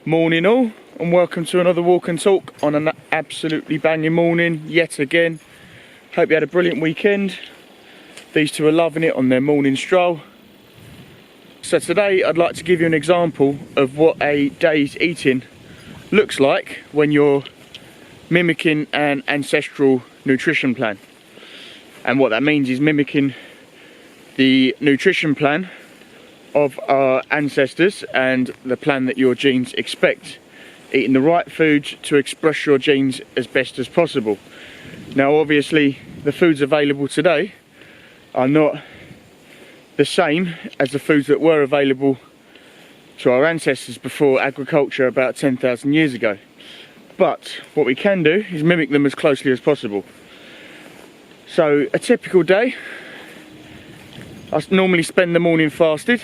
Morning all, and welcome to another walk and talk on an absolutely banging morning yet again. Hope you had a brilliant weekend. These two are loving it on their morning stroll. So today I'd like to give you an example of what a day's eating looks like when you're mimicking an ancestral nutrition plan. And what that means is mimicking the nutrition plan of our ancestors and the plan that your genes expect. Eating the right foods to express your genes as best as possible. Now obviously the foods available today are not the same as the foods that were available to our ancestors before agriculture about 10,000 years ago. But what we can do is mimic them as closely as possible. So a typical day, I normally spend the morning fasted.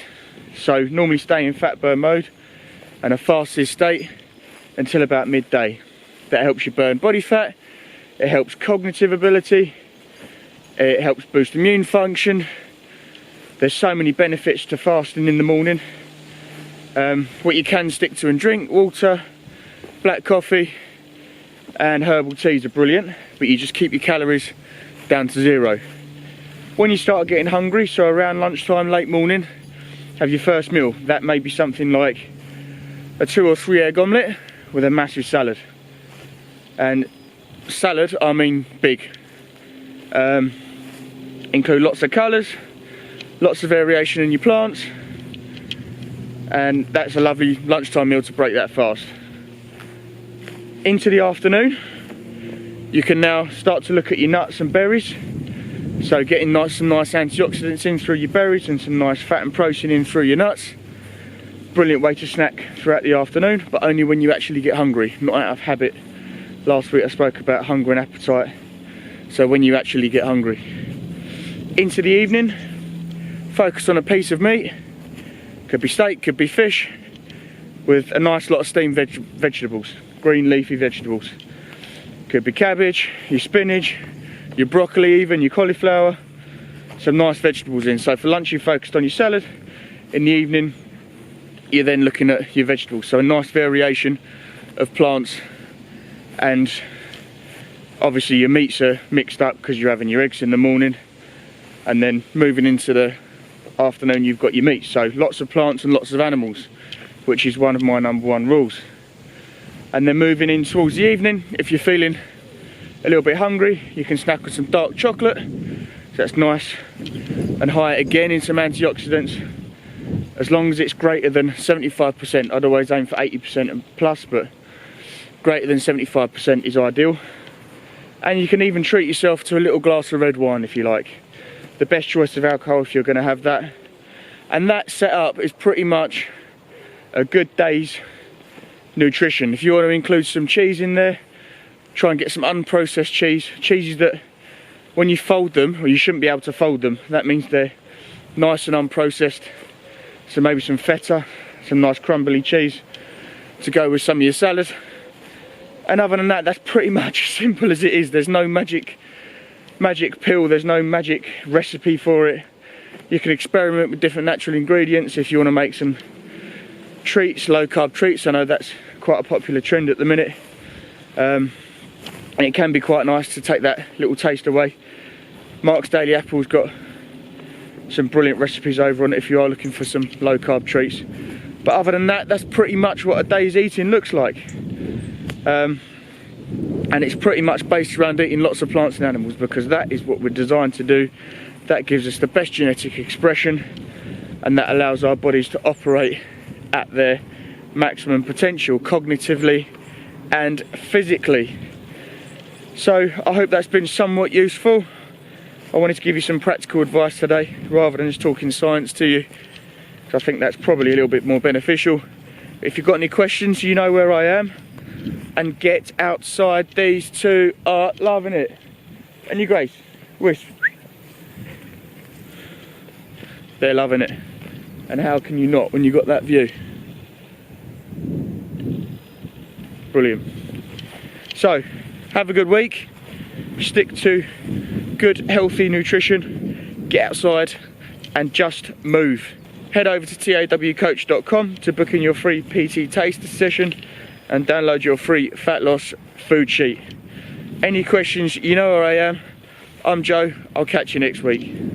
So normally stay in fat burn mode and a fasted state until about midday. That helps you burn body fat, it helps cognitive ability, it helps boost immune function. There's so many benefits to fasting in the morning. What you can stick to and drink, water, black coffee and herbal teas are brilliant, but you just keep your calories down to zero. When you start getting hungry, so around lunchtime, late morning, have your first meal. That may be something like a 2 or 3 egg omelette with a massive salad. And salad, I mean big. Include lots of colours, lots of variation in your plants, and that's a lovely lunchtime meal to break that fast. Into the afternoon, you can now start to look at your nuts and berries. So getting some nice antioxidants in through your berries and some nice fat and protein in through your nuts. Brilliant way to snack throughout the afternoon, but only when you actually get hungry, not out of habit. Last week I spoke about hunger and appetite, so when you actually get hungry. Into the evening, focus on a piece of meat. Could be steak, could be fish, with a nice lot of steamed vegetables, green leafy vegetables. Could be cabbage, your spinach, your broccoli even, your cauliflower, some nice vegetables in. So for lunch you focused on your salad, in the evening you're then looking at your vegetables. So a nice variation of plants, and obviously your meats are mixed up because you're having your eggs in the morning, and then moving into the afternoon you've got your meat. So lots of plants and lots of animals, which is one of my #1 rules. And then moving in towards the evening, if you're feeling a little bit hungry, you can snack on some dark chocolate. So that's nice and high again in some antioxidants, as long as it's greater than 75%. I'd always aim for 80% and plus, but greater than 75% is ideal. And you can even treat yourself to a little glass of red wine if you like. The best choice of alcohol if you're going to have that. And that setup is pretty much a good day's nutrition. If you want to include some cheese in there, try and get some unprocessed cheeses that when you fold them, or you shouldn't be able to fold them, that means they're nice and unprocessed. So maybe some feta, some nice crumbly cheese to go with some of your salad. And other than that, that's pretty much simple as it is. There's no magic pill, there's no magic recipe for it. You can experiment with different natural ingredients if you want to make some treats, low carb treats. I know that's quite a popular trend at the minute. And it can be quite nice to take that little taste away. Mark's Daily Apple's got some brilliant recipes over on it if you are looking for some low carb treats. But other than that, that's pretty much what a day's eating looks like. And it's pretty much based around eating lots of plants and animals, because that is what we're designed to do. That gives us the best genetic expression, and that allows our bodies to operate at their maximum potential cognitively and physically. So I hope that's been somewhat useful. I wanted to give you some practical advice today rather than just talking science to you, because I think that's probably a little bit more beneficial. If you've got any questions, you know where I am. And get outside, these two are loving it. And you, Grace, wish. They're loving it. And how can you not when you've got that view? Brilliant. So, have a good week. Stick to good, healthy nutrition. Get outside and just move. Head over to tawcoach.com to book in your free PT taster session and download your free fat loss food sheet. Any questions, you know where I am. I'm Joe. I'll catch you next week.